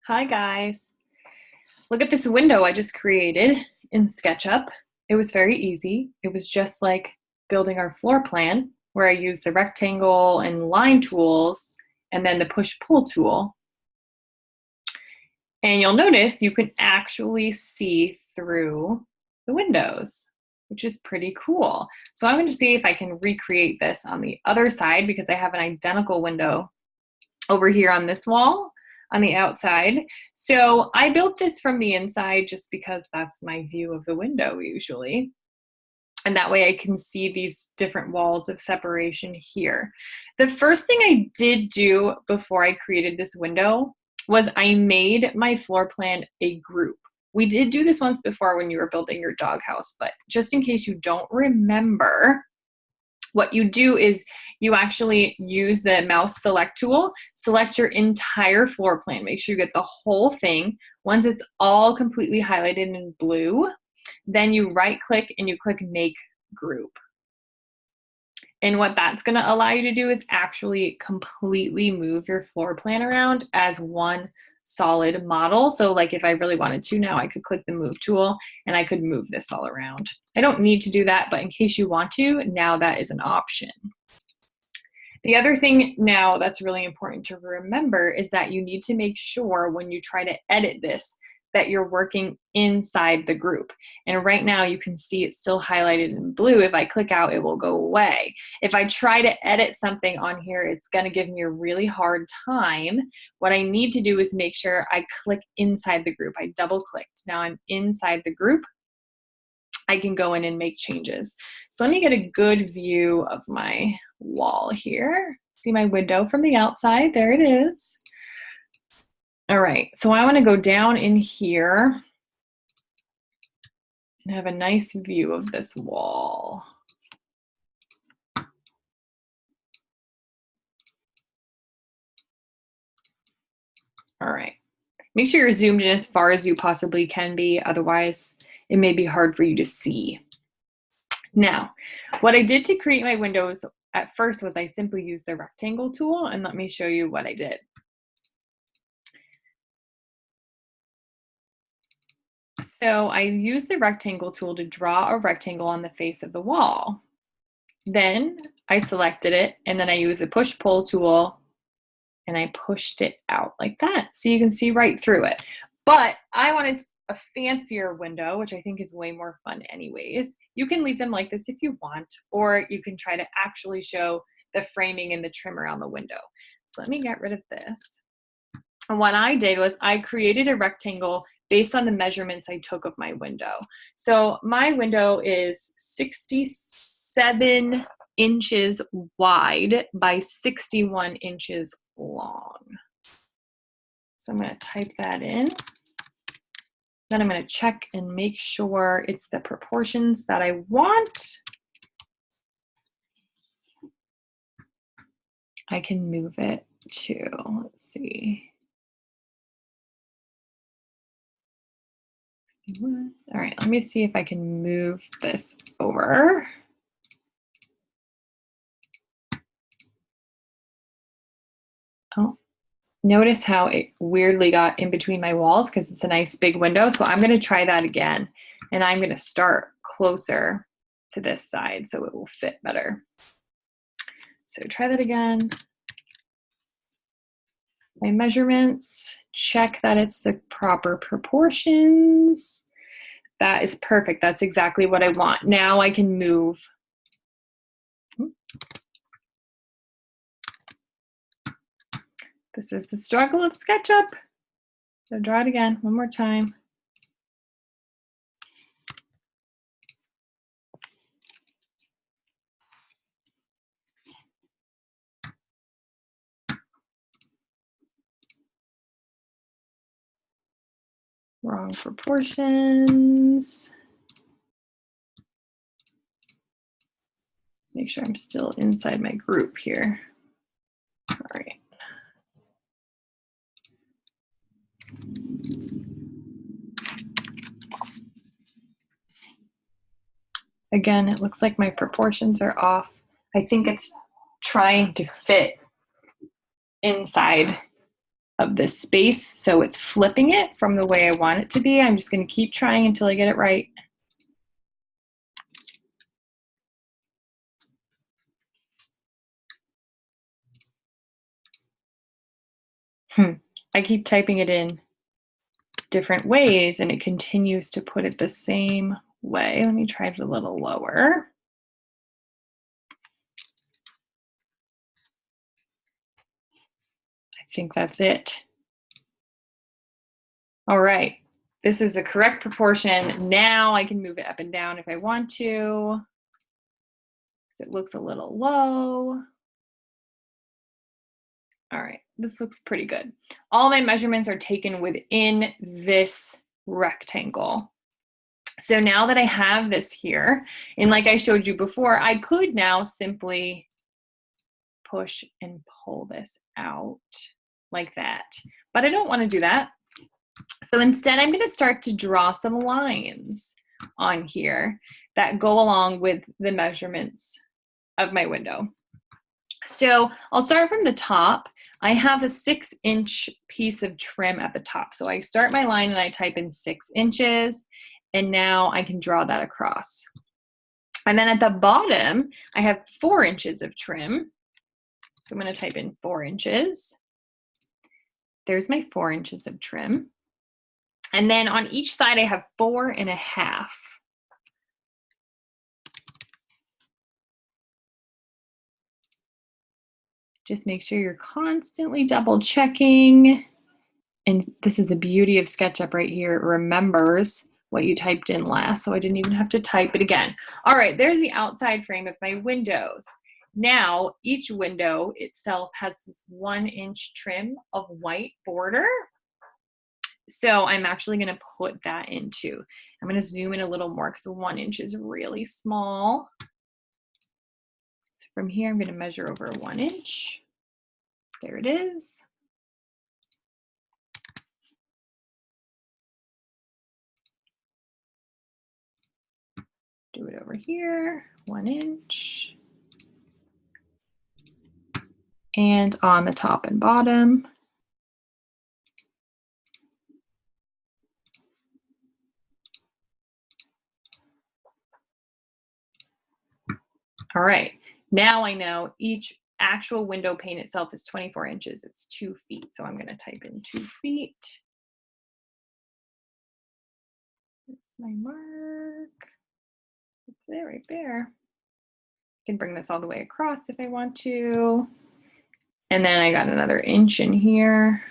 Hi guys. Look at this window I just created in SketchUp. It was very easy. It was just like building our floor plan where I used the rectangle and line tools and then the push-pull tool. And you'll notice you can actually see through the windows, which is pretty cool. So I'm going to see if I can recreate this on the other side because I have an identical window over here on this wall on the outside. So I built this from the inside just because that's my view of the window usually. And that way I can see these different walls of separation here. The first thing I did do before I created this window was I made my floor plan a group. We did do this once before when you were building your doghouse, but just in case you don't remember, what you do is you actually use the mouse select tool, select your entire floor plan. Make sure you get the whole thing. Once it's all completely highlighted in blue, then you right click and you click make group. And what that's going to allow you to do is actually completely move your floor plan around as one solid model. So like if I really wanted to now, I could click the move tool and I could move this all around. I don't need to do that, but in case you want to, now that is an option. The other thing now that's really important to remember is that you need to make sure when you try to edit this that you're working inside the group. And right now you can see it's still highlighted in blue. If I click out, it will go away. If I try to edit something on here, it's gonna give me a really hard time. What I need to do is make sure I click inside the group. I double clicked. Now I'm inside the group. I can go in and make changes. So let me get a good view of my wall here. See my window from the outside, there it is. All right, so I want to go down in here and have a nice view of this wall. All right, make sure you're zoomed in as far as you possibly can be, otherwise it may be hard for you to see. Now, what I did to create my windows at first was I simply used the rectangle tool, and let me show you what I did. So I used the rectangle tool to draw a rectangle on the face of the wall. Then I selected it and then I used the push-pull tool and I pushed it out like that. So you can see right through it. But I wanted a fancier window, which I think is way more fun anyways. You can leave them like this if you want, or you can try to actually show the framing and the trim around the window. So let me get rid of this. And what I did was I created a rectangle based on the measurements I took of my window. So my window is 67 inches wide by 61 inches long. So I'm going to type that in. Then I'm going to check and make sure it's the proportions that I want. I can move it to, let's see. All right, let me see if I can move this over. Oh, notice how it weirdly got in between my walls because it's a nice big window. So I'm going to try that again. And I'm going to start closer to this side so it will fit better. So try that again. My measurements, check that it's the proper proportions. That is perfect. That's exactly what I want. Now I can move. This is the struggle of SketchUp. So draw it again one more time. Wrong proportions. Make sure I'm still inside my group here. All right. Again, it looks like my proportions are off. I think it's trying to fit inside of this space, so it's flipping it from the way I want it to be. I'm just going to keep trying until I get it right. I keep typing it in different ways and it continues to put it the same way. Let me try it a little lower. I think that's it. All right, this is the correct proportion. Now I can move it up and down if I want to, because it looks a little low. All right, this looks pretty good. All my measurements are taken within this rectangle. So now that I have this here, and like I showed you before, I could now simply push and pull this out like that. But I don't want to do that. So instead, I'm going to start to draw some lines on here that go along with the measurements of my window. So I'll start from the top. I have a 6-inch piece of trim at the top. So I start my line and I type in 6 inches, and now I can draw that across. And then at the bottom, I have 4 inches of trim. So I'm going to type in 4 inches. There's my 4 inches of trim. And then on each side, I have 4.5. Just make sure you're constantly double checking. And this is the beauty of SketchUp right here. It remembers what you typed in last, so I didn't even have to type it again. All right, there's the outside frame of my windows. Now, each window itself has this 1-inch trim of white border. So I'm actually going to put that into. I'm going to zoom in a little more because 1 inch is really small. So from here, I'm going to measure over 1 inch. There it is. Do it over here, 1 inch. And on the top and bottom. All right, now I know each actual window pane itself is 24 inches. It's 2 feet. So I'm going to type in 2 feet. That's my mark. It's there, right there. I can bring this all the way across if I want to. And then I got another inch in here.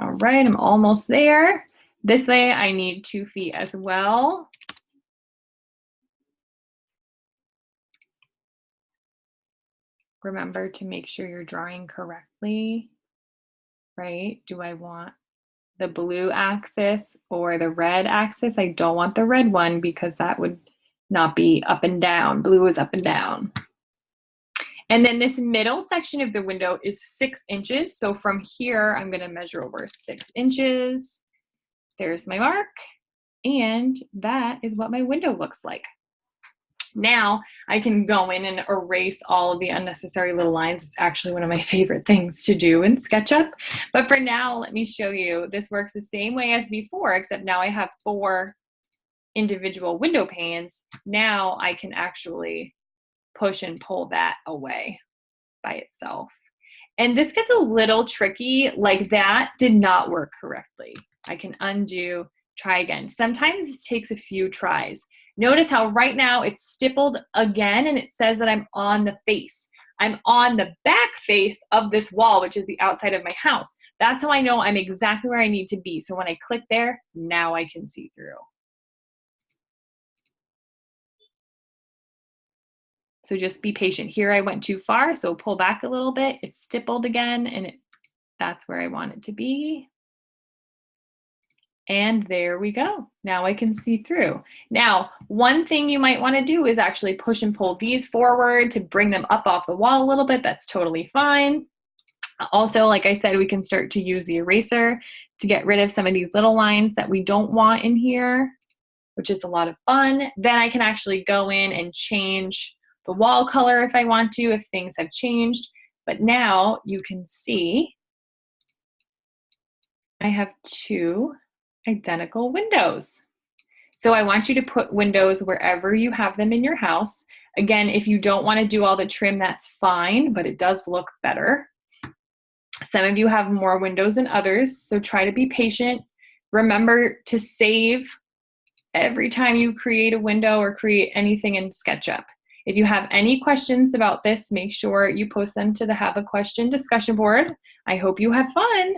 All right, I'm almost there. This way I need 2 feet as well. Remember to make sure you're drawing correctly, right? Do I want the blue axis or the red axis? I don't want the red one because that would not be up and down. Blue is up and down. And then this middle section of the window is 6 inches. So from here, I'm going to measure over 6 inches. There's my mark. And that is what my window looks like. Now I can go in and erase all of the unnecessary little lines. It's actually one of my favorite things to do in SketchUp. But for now, let me show you. This works the same way as before, except now I have 4 individual window panes. Now I can actually push and pull that away by itself. And this gets a little tricky, like that did not work correctly. I can undo, try again. Sometimes it takes a few tries. Notice how right now it's stippled again and it says that I'm on the face. I'm on the back face of this wall, which is the outside of my house. That's how I know I'm exactly where I need to be. So when I click there, now I can see through. So just be patient. Here I went too far, so pull back a little bit. It's stippled again, and that's where I want it to be. And there we go. Now I can see through. Now, one thing you might want to do is actually push and pull these forward to bring them up off the wall a little bit. That's totally fine. Also, like I said, we can start to use the eraser to get rid of some of these little lines that we don't want in here, which is a lot of fun. Then I can actually go in and change the wall color if I want to, if things have changed. But now you can see I have two identical windows. So I want you to put windows wherever you have them in your house. Again, if you don't want to do all the trim, that's fine, but it does look better. Some of you have more windows than others, so try to be patient. Remember to save every time you create a window or create anything in SketchUp. If you have any questions about this, make sure you post them to the Have a Question discussion board. I hope you had fun.